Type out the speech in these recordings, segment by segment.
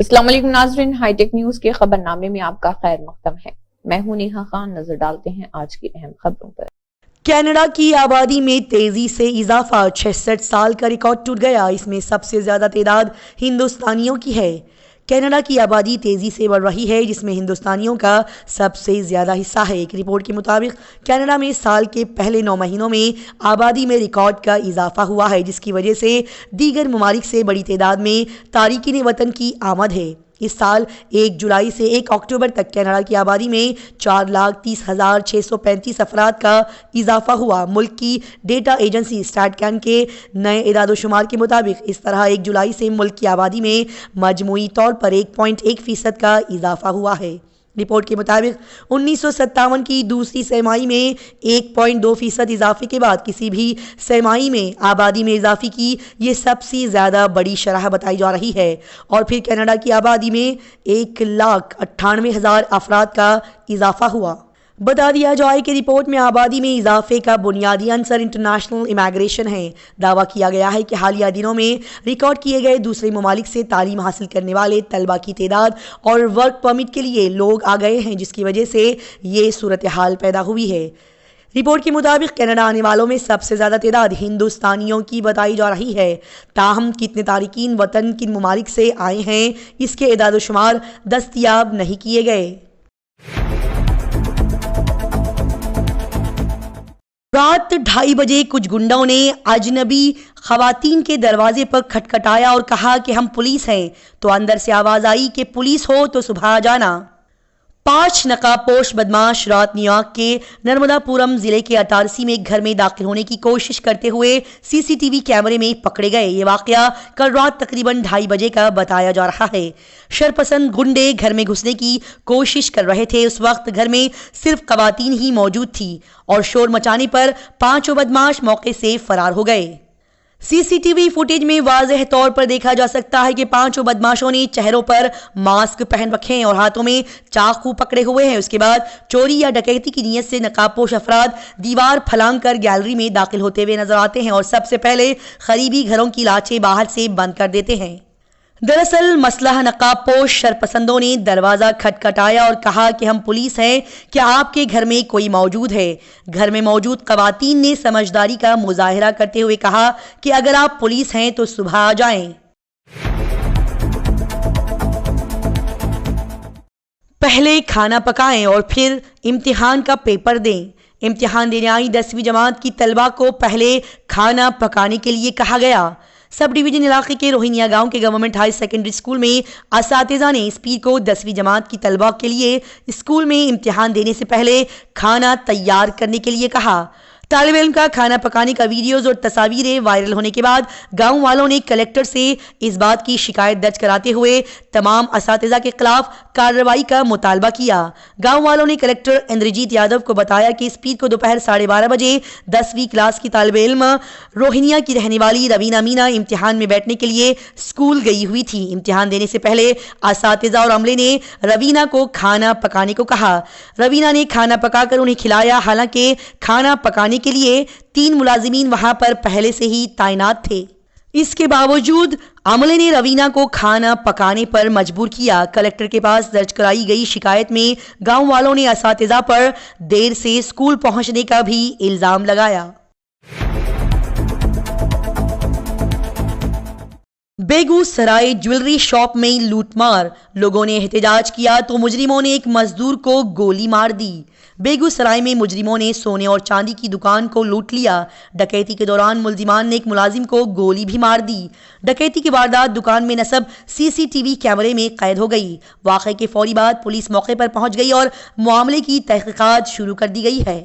السلام علیکم ناظرین، ہائی ٹیک نیوز کے خبرنامے میں آپ کا خیر مقدم ہے۔ میں ہوں نیہا خان۔ نظر ڈالتے ہیں آج کی اہم خبروں پر۔ کینیڈا کی آبادی میں تیزی سے اضافہ، 66 سال کا ریکارڈ ٹوٹ گیا۔ اس میں سب سے زیادہ تعداد ہندوستانیوں کی ہے۔ کینیڈا کی آبادی تیزی سے بڑھ رہی ہے، جس میں ہندوستانیوں کا سب سے زیادہ حصہ ہے۔ ایک رپورٹ کے مطابق کینیڈا میں سال کے پہلے 9 مہینوں میں آبادی میں ریکارڈ کا اضافہ ہوا ہے، جس کی وجہ سے دیگر ممالک سے بڑی تعداد میں تارکین وطن کی آمد ہے۔ اس سال 1 جولائی سے 1 اکتوبر تک کینیڈا کی آبادی میں 4,30,635 افراد کا اضافہ ہوا۔ ملک کی ڈیٹا ایجنسی اسٹیٹکین کے نئے اعداد و شمار کے مطابق اس طرح 1 جولائی سے ملک کی آبادی میں مجموعی طور پر 1.1% کا اضافہ ہوا ہے۔ رپورٹ کے مطابق 1957 کی دوسری سرمائی میں 1.2% اضافے کے بعد کسی بھی سرمائی میں آبادی میں اضافے کی یہ سب سے زیادہ بڑی شرح بتائی جا رہی ہے۔ اور پھر کینیڈا کی آبادی میں 1,98,000 افراد کا اضافہ ہوا۔ بتا دیا جائے کہ رپورٹ میں آبادی میں اضافے کا بنیادی عنصر انٹرنیشنل امیگریشن ہے۔ دعویٰ کیا گیا ہے کہ حالیہ دنوں میں ریکارڈ کیے گئے دوسرے ممالک سے تعلیم حاصل کرنے والے طلباء کی تعداد اور ورک پرمٹ کے لیے لوگ آ گئے ہیں، جس کی وجہ سے یہ صورتحال پیدا ہوئی ہے۔ رپورٹ کے مطابق کینیڈا آنے والوں میں سب سے زیادہ تعداد ہندوستانیوں کی بتائی جا رہی ہے۔ تاہم کتنے تارکین وطن کن ممالک سے آئے ہیں، اس کے اعداد و شمار دستیاب نہیں کیے گئے۔ رات 2:30 بجے کچھ گنڈوں نے اجنبی خواتین کے دروازے پر کھٹکھٹایا اور کہا کہ ہم پولیس ہیں، تو اندر سے آواز آئی کہ پولیس ہو تو صبح آ جانا۔ 5 نقاب پوش بدماش رات نیویارک کے نرمدا پورم ضلع کے اٹارسی میں گھر میں داخل ہونے کی کوشش کرتے ہوئے CCTV کیمرے میں پکڑے گئے۔ یہ واقعہ کل رات تقریباً 2:30 بجے کا بتایا جا رہا ہے۔ شرپسند گنڈے گھر میں گھسنے کی کوشش کر رہے تھے۔ اس وقت گھر میں صرف خواتین ہی موجود تھی اور شور مچانے پر 5 بدماش موقع سے فرار ہو گئے۔ CCTV فوٹیج میں واضح طور پر دیکھا جا سکتا ہے کہ 5 بدماشوں نے چہروں پر ماسک پہن رکھے ہیں اور ہاتھوں میں چاقو پکڑے ہوئے ہیں۔ اس کے بعد چوری یا ڈکیتی کی نیت سے نقاب پوش افراد دیوار پھلانگ کر گیلری میں داخل ہوتے ہوئے نظر آتے ہیں اور سب سے پہلے قریبی گھروں کی لاچیں باہر سے بند کر دیتے ہیں۔ دراصل مسئلہ نقاب پوش شرپسندوں نے دروازہ کھٹکھٹایا اور کہا کہ ہم پولیس ہیں، کیا آپ کے گھر میں کوئی موجود ہے؟ گھر میں موجود خواتین نے سمجھداری کا مظاہرہ کرتے ہوئے کہا کہ اگر آپ پولیس ہیں تو صبح آ جائیں۔ پہلے کھانا پکائیں اور پھر امتحان کا پیپر دیں۔ امتحان دینے آئی 10ویں جماعت کی طلبہ کو پہلے کھانا پکانے کے لیے کہا گیا۔ سب ڈویژن علاقے کے روہینیا گاؤں کے گورنمنٹ ہائی سیکنڈری اسکول میں اساتذہ نے اس پیر کو 10ویں جماعت کی طلبہ کے لیے اسکول میں امتحان دینے سے پہلے کھانا تیار کرنے کے لیے کہا۔ طالب علم کا کھانا پکانے کا ویڈیوز اور تصاویریں وائرل ہونے کے بعد گاؤں والوں نے کلکٹر سے اس بات کی شکایت درج کراتے ہوئے تمام اساتذہ کے خلاف کارروائی کا مطالبہ کیا۔ گاؤں والوں نے کلکٹر اندرجیت یادو کو بتایا کہ اس پیر کو دوپہر 12:30 بجے 10ویں کلاس کی طالب علم روہینیا کی رہنے والی روینہ مینا امتحان میں بیٹھنے کے لیے اسکول گئی ہوئی تھی۔ امتحان دینے سے پہلے اساتذہ اور عملے نے روینہ کو کھانا پکانے کو کہا۔ روینہ نے کھانا پکا کر انہیں کھلایا، حالانکہ کھانا پکانے کے لیے 3 ملازمین وہاں پر پہلے سے ہی تعینات تھے۔ اس کے باوجود عملے نے روینہ کو کھانا پکانے پر مجبور کیا۔ کلکٹر کے پاس درج کرائی گئی شکایت میں گاؤں والوں نے اساتذہ پر دیر سے اسکول پہنچنے کا بھی الزام لگایا۔ بیگو سرائے جویلری شاپ میں لوٹ مار، لوگوں نے احتجاج کیا تو مجرموں نے ایک مزدور کو گولی مار دی۔ بیگو سرائے میں مجرموں نے سونے اور چاندی کی دکان کو لوٹ لیا۔ ڈکیتی کے دوران ملزمان نے ایک ملازم کو گولی بھی مار دی۔ ڈکیتی کی واردات دکان میں نصب CCTV کیمرے میں قید ہو گئی۔ واقعے کے فوری بعد پولیس موقع پر پہنچ گئی اور معاملے کی تحقیقات شروع کر دی گئی ہے۔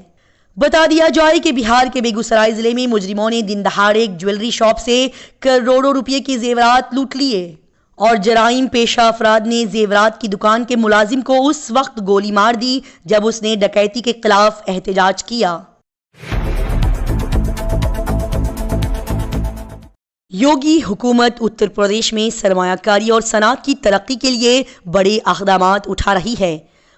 بتا دیا جائے کہ بہار کے بیگو سرائے ضلع میں مجرموں نے دن دہاڑے ایک جویلری شاپ سے کروڑوں روپے کے زیورات لوٹ لیے اور جرائم پیشہ افراد نے زیورات کی دکان کے ملازم کو اس وقت گولی مار دی جب اس نے ڈکیتی کے خلاف احتجاج کیا۔ یوگی حکومت اتر پردیش میں سرمایہ کاری اور صنعت کی ترقی کے لیے بڑے اقدامات اٹھا رہی ہے۔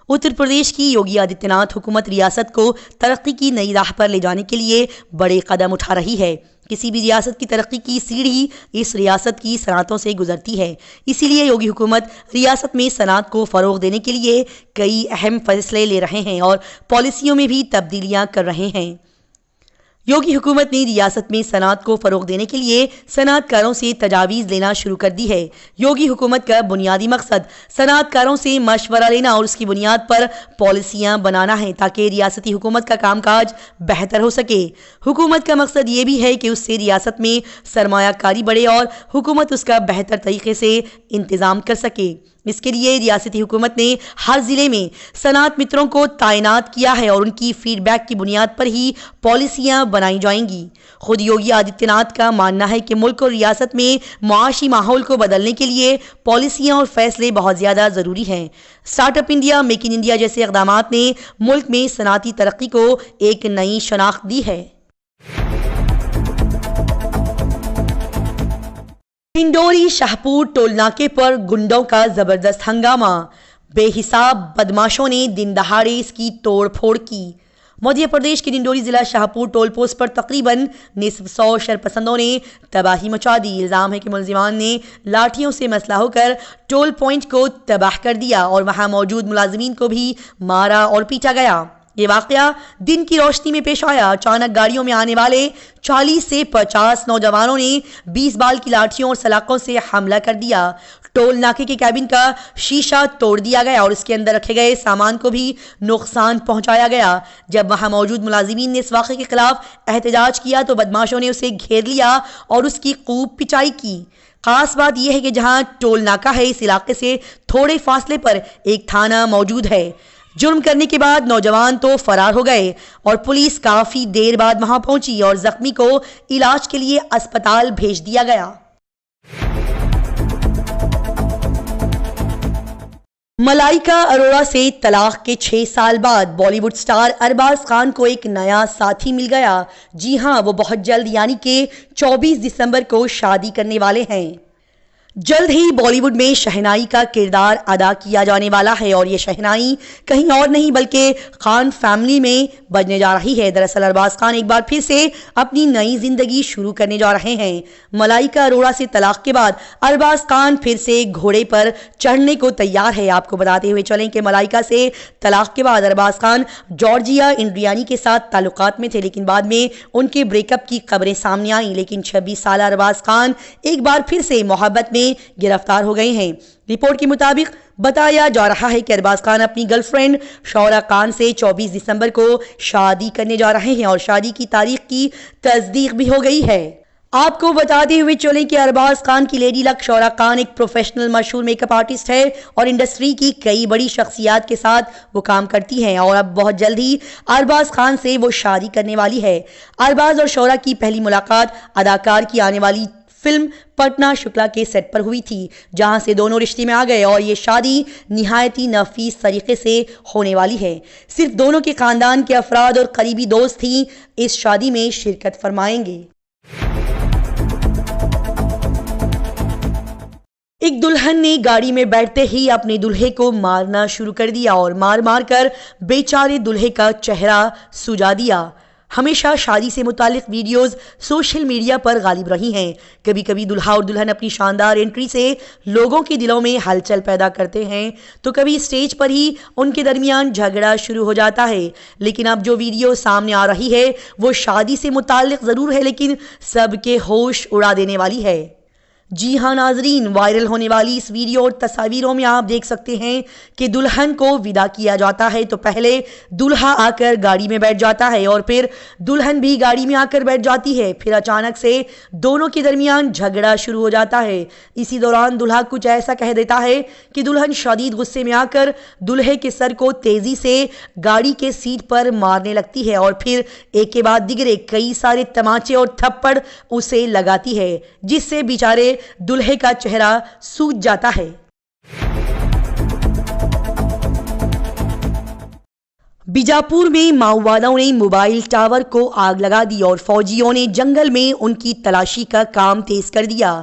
اتر پردیش کی یوگی آدتیہ ناتھ حکومت ریاست کو ترقی کی نئی راہ پر لے جانے کے لیے بڑے قدم اٹھا رہی ہے۔ کسی بھی ریاست کی ترقی کی سیڑھی اس ریاست کی صنعتوں سے گزرتی ہے، اسی لیے یوگی حکومت ریاست میں صنعت کو فروغ دینے کے لیے کئی اہم فیصلے لے رہے ہیں اور پالیسیوں میں بھی تبدیلیاں کر رہے ہیں۔ یوگی حکومت نے ریاست میں صنعت کو فروغ دینے کے لیے صنعت کاروں سے تجاویز لینا شروع کر دی ہے۔ یوگی حکومت کا بنیادی مقصد صنعت کاروں سے مشورہ لینا اور اس کی بنیاد پر پالیسیاں بنانا ہے تاکہ ریاستی حکومت کا کام کاج بہتر ہو سکے۔ حکومت کا مقصد یہ بھی ہے کہ اس سے ریاست میں سرمایہ کاری بڑھے اور حکومت اس کا بہتر طریقے سے انتظام کر سکے۔ اس کے لیے ریاستی حکومت نے ہر ضلع میں صنعت متروں کو تعینات کیا ہے اور ان کی فیڈ بیک کی بنیاد پر ہی پالیسیاں بنائی جائیں گی۔ خود یوگی آدتیہ ناتھ کا ماننا ہے کہ ملک اور ریاست میں معاشی ماحول کو بدلنے کے لیے پالیسیاں اور فیصلے بہت زیادہ ضروری ہیں۔ Start up India, make in India جیسے اقدامات نے ملک میں صنعتی ترقی کو ایک نئی شناخت دی ہے۔ ڈنڈوری شاہپور ٹول ناکے پر گنڈوں کا زبردست ہنگامہ، بے حساب بدماشوں نے دن دہاڑے اس کی توڑ پھوڑ کی۔ مدھیہ پردیش کے ڈنڈوری ضلع شاہپور ٹول پوسٹ پر تقریباً نصف سو شرپسندوں نے تباہی مچا دی۔ الزام ہے کہ ملزمان نے لاٹھیوں سے مسلح ہو کر ٹول پوائنٹ کو تباہ کر دیا اور وہاں موجود ملازمین کو بھی مارا اور پیٹا گیا۔ یہ واقعہ دن کی روشنی میں پیش آیا۔ اچانک گاڑیوں میں آنے والے 40 سے 50 نوجوانوں نے 20 بال کی لاٹھیوں اور سلاخوں سے حملہ کر دیا۔ ٹول ناکے کے کیبن کا شیشہ توڑ دیا گیا اور اس کے اندر رکھے گئے سامان کو بھی نقصان پہنچایا گیا۔ جب وہاں موجود ملازمین نے اس واقعے کے خلاف احتجاج کیا تو بدماشوں نے اسے گھیر لیا اور اس کی خوب پٹائی کی۔ خاص بات یہ ہے کہ جہاں ٹول ناکا ہے اس علاقے سے تھوڑے فاصلے پر ایک تھانہ موجود ہے۔ جرم کرنے کے بعد نوجوان تو فرار ہو گئے اور پولیس کافی دیر بعد وہاں پہنچی اور زخمی کو علاج کے لیے اسپتال بھیج دیا گیا۔ ملائکہ اروڑا سے طلاق کے 6 سال بعد بالی ووڈ سٹار ارباز خان کو ایک نیا ساتھی مل گیا۔ جی ہاں، وہ بہت جلد یعنی کہ 24 دسمبر کو شادی کرنے والے ہیں۔ جلد ہی بالی ووڈ میں شہنائی کا کردار ادا کیا جانے والا ہے اور یہ شہنائی کہیں اور نہیں بلکہ خان فیملی میں بجنے جا رہی ہے۔ دراصل ارباز خان ایک بار پھر سے اپنی نئی زندگی شروع کرنے جا رہے ہیں۔ ملائکہ اروڑا سے طلاق کے بعد ارباز خان پھر سے گھوڑے پر چڑھنے کو تیار ہے۔ آپ کو بتاتے ہوئے چلیں کہ ملائکہ سے طلاق کے بعد ارباز خان جارجیا انڈریانی کے ساتھ تعلقات میں تھے، لیکن بعد میں ان کے بریک اپ کی خبریں سامنے آئیں۔ لیکن 26 سالہ ارباز خان ایک بار پھر سے محبت میں گرفتار ہو گئے ہیں۔ رپورٹ کے مطابق بتایا جا رہا ہے کہ ارباز خان اپنی گرل فرینڈ شعرا خان سے 24 دسمبر کو شادی کرنے جا رہے ہیں اور شادی کی تاریخ کی تصدیق بھی ہو گئی ہے۔ آپ کو بتاتے ہوئے چلیں کہ ارباز خان کی لیڈی لک شعرا خان ایک پروفیشنل مشہور میک اپ آرٹسٹ ہے اور انڈسٹری کی کئی بڑی شخصیات کے ساتھ وہ کام کرتی ہیں اور اب بہت جلد ہی ارباز خان سے وہ شادی کرنے والی ہے۔ ارباز اور شعرا کی پہلی ملاقات اداکار کی آنے والی فلم پٹنا شکلا کے سیٹ پر ہوئی تھی، جہاں سے دونوں رشتے میں آ گئے اور یہ شادی نہایت ہی نفیس طریقے سے ہونے والی ہے۔ صرف دونوں کے خاندان کے افراد اور قریبی دوست ہی اس شادی میں شرکت فرمائیں گے۔ ایک دلہن نے گاڑی میں بیٹھتے ہی اپنے دلہے کو مارنا شروع کر دیا اور مار مار کر بیچارے دلہے کا چہرہ سجا دیا۔ ہمیشہ شادی سے متعلق ویڈیوز سوشل میڈیا پر غالب رہی ہیں۔ کبھی کبھی دلہا اور دلہن اپنی شاندار انٹری سے لوگوں کے دلوں میں ہلچل پیدا کرتے ہیں تو کبھی اسٹیج پر ہی ان کے درمیان جھگڑا شروع ہو جاتا ہے۔ لیکن اب جو ویڈیو سامنے آ رہی ہے وہ شادی سے متعلق ضرور ہے لیکن سب کے ہوش اڑا دینے والی ہے۔ جی ہاں ناظرین، وائرل ہونے والی اس ویڈیو اور تصاویروں میں آپ دیکھ سکتے ہیں کہ دلہن کو ودا کیا جاتا ہے تو پہلے دلہا آ کر گاڑی میں بیٹھ جاتا ہے اور پھر دلہن بھی گاڑی میں آ کر بیٹھ جاتی ہے۔ پھر اچانک سے دونوں کے درمیان جھگڑا شروع ہو جاتا ہے۔ اسی دوران دلہا کچھ ایسا کہہ دیتا ہے کہ دلہن شدید غصے میں آ کر دلہے کے سر کو تیزی سے گاڑی کے سیٹ پر مارنے لگتی ہے اور پھر ایک کے بعد دیگرے کئی سارے تماچے اور تھپڑ اسے لگاتی ہے، جس سے بیچارے دلہے کا چہرہ سوج جاتا ہے۔ بیجاپور میں ماؤوادوں نے موبائل ٹاور کو آگ لگا دی اور فوجیوں نے جنگل میں ان کی تلاشی کا کام تیز کر دیا۔